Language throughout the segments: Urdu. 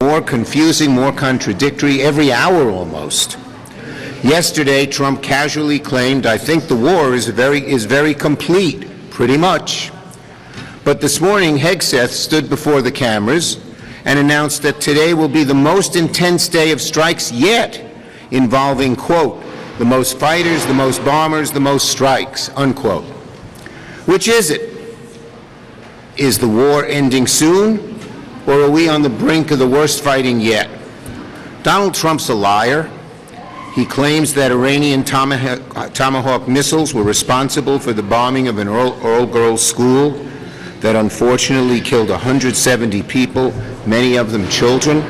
More confusing, more contradictory every hour almost. Yesterday, Trump casually claimed, I think the war is very complete, pretty much. But this morning, Hegseth stood before the cameras and announced that today will be the most intense day of strikes yet, involving, quote, the most fighters, the most bombers, the most strikes, unquote. Which is it? Is the war ending soon? Or are we on the brink of the worst fighting yet? Donald Trump's a liar. He claims that Iranian Tomahawk missiles were responsible for the bombing of an all-girls school that unfortunately killed 170 people, many of them children.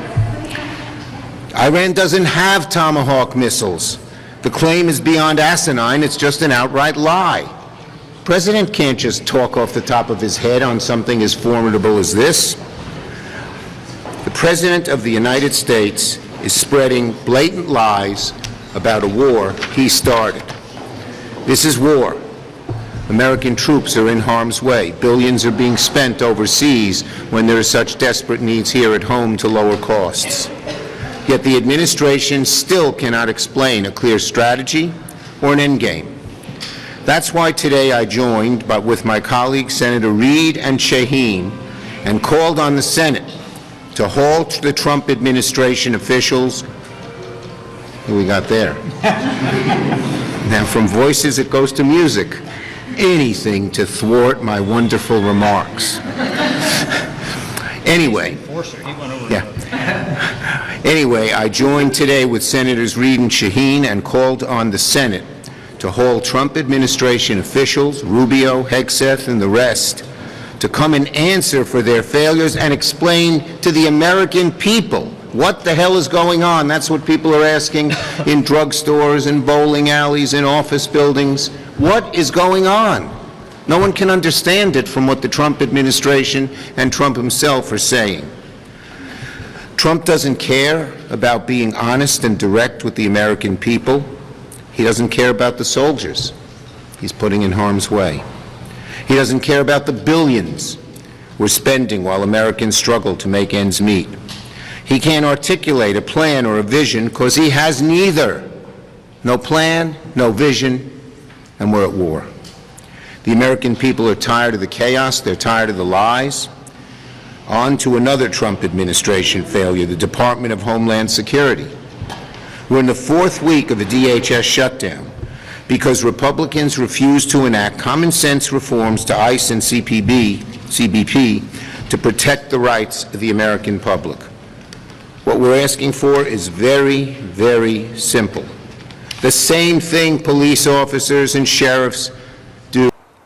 Iran doesn't have Tomahawk missiles. The claim is beyond asinine. It's just an outright lie. President can't just talk off the top of his head on something as formidable as this. The President of the United States is spreading blatant lies about a war he started. This is war. American troops are in harm's way. Billions are being spent overseas when there are such desperate needs here at home to lower costs. Yet the administration still cannot explain a clear strategy or an endgame. That's why today I joined with my colleagues Senator Reid and Shaheen and called on the Senate to halt the Trump administration officials. What we got there? Now from voices it goes to music. anything to thwart my wonderful remarks. Anyway, Anyway, I joined today with Senators Reid and Shaheen and called on the Senate to hold Trump administration officials, Rubio, Hegseth, and the rest, to come and answer for their failures and explain to the American people what the hell is going on. That's what people are asking in drugstores and bowling alleys and office buildings. What is going on? No one can understand it from what the Trump administration and Trump himself are saying. Trump doesn't care about being honest and direct with the American people. He doesn't care about the soldiers he's putting in harm's way. He doesn't care about the billions we're spending while Americans struggle to make ends meet. He can't articulate a plan or a vision because he has neither. No plan, no vision, and we're at war. The American people are tired of the chaos. They're tired of the lies. On to another Trump administration failure, the Department of Homeland Security. We're in the fourth week of a DHS shutdown because Republicans refuse to enact common sense reforms to ICE and CBP to protect the rights of the American public. What we're asking for is very, very simple. The same thing police officers and sheriffs do.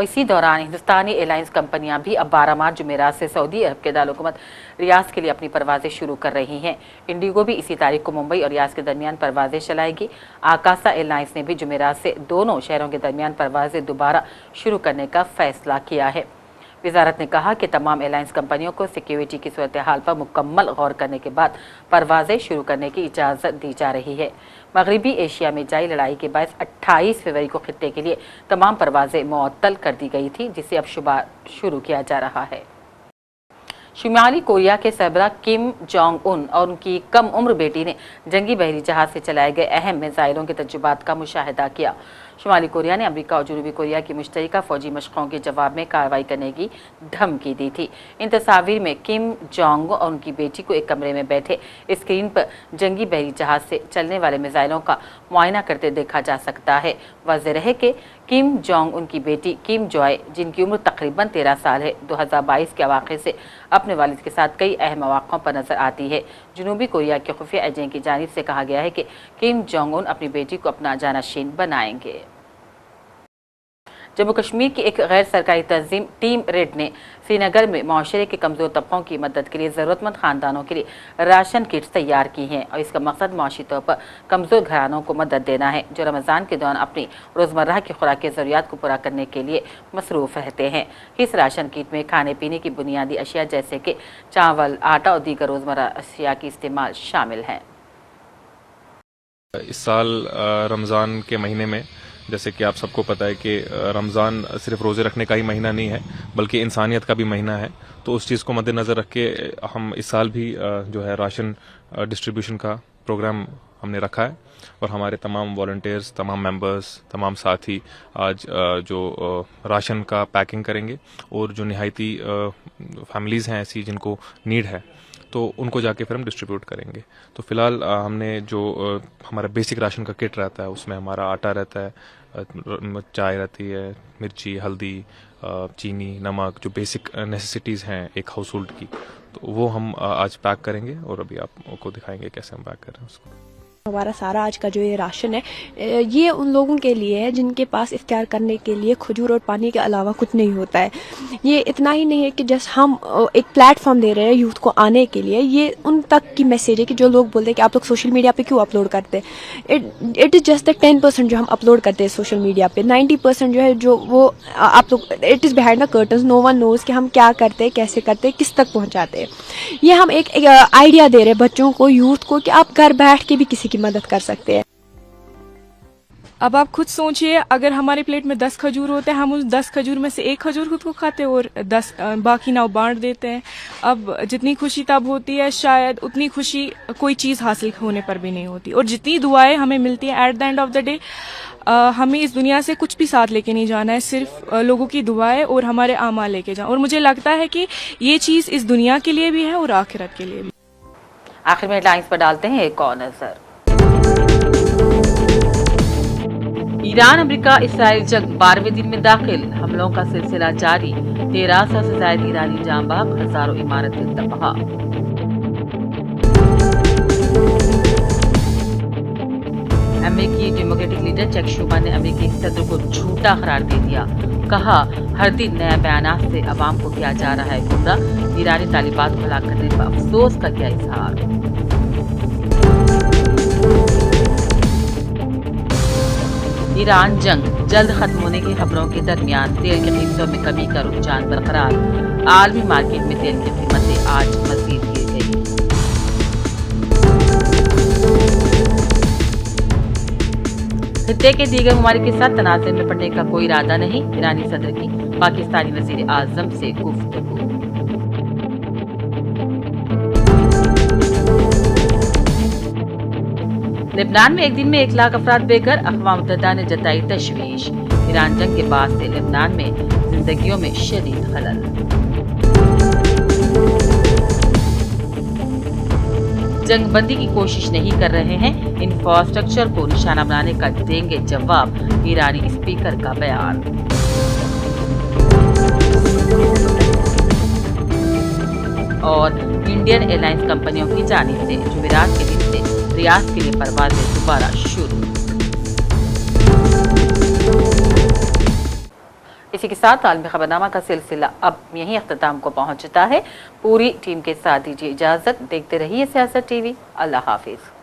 اور اسی دوران ہندوستانی ایئر لائنس کمپنیاں بھی اب 12 مارچ جمعرات سے سعودی عرب کے دارالحکومت ریاض کے لیے اپنی پروازیں شروع کر رہی ہیں۔ انڈیگو بھی اسی تاریخ کو ممبئی اور ریاض کے درمیان پروازیں چلائے گی۔ آکاسا ایئر لائنس نے بھی جمعرات سے دونوں شہروں کے درمیان پروازیں دوبارہ شروع کرنے کا فیصلہ کیا ہے۔ وزارت نے کہا کہ تمام ایئر لائنس کمپنیوں کو سیکیورٹی کی صورتحال پر مکمل غور کرنے کے بعد پروازیں شروع کرنے کی اجازت دی جا رہی ہے۔ مغربی ایشیا میں جاری لڑائی کے باعث 28 فروری کو خطے کے لیے تمام پروازیں معطل کر دی گئی تھی، جسے اب شروع کیا جا رہا ہے۔ شمالی کوریا کے سربراہ کم جونگ ان اور ان کی کم عمر بیٹی نے جنگی بحری جہاز سے چلائے گئے اہم میزائلوں کے تجربات کا مشاہدہ کیا۔ شمالی کوریا نے امریکہ اور جنوبی کوریا کی مشترکہ فوجی مشقوں کے جواب میں کارروائی کرنے کی دھمکی دی تھی۔ ان تصاویر میں کم جونگ اور ان کی بیٹی کو ایک کمرے میں بیٹھے اسکرین پر جنگی بحری جہاز سے چلنے والے میزائلوں کا معائنہ کرتے دیکھا جا سکتا ہے۔ واضح رہے کہ کم جونگ ان کی بیٹی کم جوائے، جن کی عمر تقریباً 13 سال ہے، 2022 کے اواخر سے اپنے والد کے ساتھ کئی اہم مواقعوں پر نظر آتی ہے۔ جنوبی کوریا کے خفیہ ایجنسی کی جانب سے کہا گیا ہے کہ کم جونگ ان اپنی بیٹی کو اپنا جانشین بنائیں گے۔ جموں کشمیر کی ایک غیر سرکاری تنظیم ٹیم ریڈ نے سری نگر میں معاشرے کے کمزور طبقوں کی مدد کے لیے ضرورت مند خاندانوں کے لیے راشن کٹس تیار کی ہیں، اور اس کا مقصد معاشی طور پر کمزور گھرانوں کو مدد دینا ہے، جو رمضان کے دوران اپنی روزمرہ کی خوراکی ضروریات کو پورا کرنے کے لیے مصروف رہتے ہیں۔ اس راشن کٹ میں کھانے پینے کی بنیادی اشیاء جیسے کہ چاول، آٹا اور دیگر روزمرہ اشیاء کی استعمال شامل ہیں۔ اس سال رمضان کے مہینے میں جیسے کہ آپ سب کو پتہ ہے کہ رمضان صرف روزے رکھنے کا ہی مہینہ نہیں ہے بلکہ انسانیت کا بھی مہینہ ہے، تو اس چیز کو مد نظر رکھ کے ہم اس سال بھی جو ہے راشن ڈسٹریبیوشن کا پروگرام ہم نے رکھا ہے، اور ہمارے تمام والنٹیئرز، تمام ممبرز، تمام ساتھی آج جو راشن کا پیکنگ کریں گے، اور جو نہایتی فیملیز ہیں ایسی جن کو نیڈ ہے تو ان کو جا کے پھر ہم ڈسٹریبیوٹ کریں گے۔ تو فی الحال ہم نے جو ہمارا بیسک راشن کا کٹ رہتا ہے اس میں ہمارا آٹا رہتا ہے، چائے رہتی ہے، مرچی، ہلدی، چینی، نمک، جو بیسک نیسیسٹیز ہیں ایک ہاؤس ہولڈ کی، تو وہ ہم آج پیک کریں گے، اور ابھی آپ کو دکھائیں گے کیسے ہم پیک کر رہے ہیں اس کو۔ ہمارا سارا آج کا جو یہ راشن ہے یہ ان لوگوں کے لیے ہے جن کے پاس افطار کرنے کے لیے کھجور اور پانی کے علاوہ کچھ نہیں ہوتا ہے۔ یہ اتنا ہی نہیں ہے کہ جس ہم ایک پلیٹ فارم دے رہے ہیں یوتھ کو آنے کے لیے، یہ ان تک کی میسیج ہے کہ جو لوگ بولتے ہیں کہ آپ لوگ سوشل میڈیا پہ کیوں اپلوڈ کرتے ہیں، اٹ از جسٹ 10% جو ہم اپلوڈ کرتے ہیں سوشل میڈیا پہ، 90% جو ہے جو وہ آپ لوگ it is behind the curtains, no one knows کہ ہم کیا کرتے ہیں، کیسے کرتے ہیں، کس تک پہنچاتے ہیں۔ یہ ہم ایک آئیڈیا دے رہے ہیں بچوں کو، یوتھ کو، کہ آپ گھر بیٹھ کے بھی کسی کی مدد کر سکتے ہیں۔ اب آپ خود سوچئے، اگر ہماری پلیٹ میں 10 کھجور ہوتے ہیں، ہم اس 10 کھجور میں سے 1 کھجور خود کو کھاتے اور 10 باقی 9 بانٹ دیتے ہیں۔ اب جتنی خوشی تب ہوتی ہے، شاید اتنی خوشی کوئی چیز حاصل ہونے پر بھی نہیں ہوتی، اور جتنی دعائیں ہمیں ملتی ہیں at the end of the day, ہمیں اس دنیا سے کچھ بھی ساتھ لے کے نہیں جانا ہے، صرف لوگوں کی دعائیں اور ہمارے اعمال لے کے جانا، اور مجھے لگتا ہے کہ یہ چیز اس دنیا کے لیے بھی ہے اور آخرت کے لیے بھی۔ آخر میں لائنز پر ڈالتے ہیں ایک اور نظر۔ ایران امریکہ اسرائیل جنگ 12ویں دن میں داخل، حملوں کا سلسلہ جاری، 1300 سے زائد ایرانی جاں بحق، ہزاروں عمارتیں تباہ۔ امریکی ڈیموکریٹک لیڈر چیک شومر نے امریکی صدر کو جھوٹا قرار دے دیا، کہا ہر دن نئے بیانات سے عوام کو کیا جا رہا ہے گمراہ، ایرانی طالبات کو ہلاک کرنے پر افسوس کا کیا اظہار۔ ایران جنگ جلد ختم ہونے کی خبروں کے درمیان تیل کی قیمتوں میں کمی کا رجحان برقرار، عالمی مارکیٹ میں تیل کی قیمتیں آج مزید گر گئی۔ خطے کے دیگر ممالک کے ساتھ تنازع میں پڑنے کا کوئی ارادہ نہیں، ایرانی صدر کی پاکستانی وزیر اعظم سے گفتگو۔ لبنان میں ایک دن میں 1 لاکھ افراد بے گھر، اقوام متحدہ نے جتائی تشویش، ایران جنگ کے بعد سے لبنان میں زندگیوں میں شدید خلل۔ جنگ بندی کی کوشش نہیں کر رہے ہیں، انفراسٹرکچر کو نشانہ بنانے کا دیں گے جواب، ایرانی اسپیکر کا بیان۔ اور انڈین ایئر لائنس کمپنیوں کی جانب سے جمعرات کے دن سے ریاض کے لیے پروازیں دوبارہ شروع۔ اسی کے ساتھ عالمی خبرنامہ کا سلسلہ اب یہیں اختتام کو پہنچتا ہے. پوری ٹیم کے ساتھ دیجیے اجازت. دیکھتے رہیے سیاست ٹی وی. اللہ حافظ.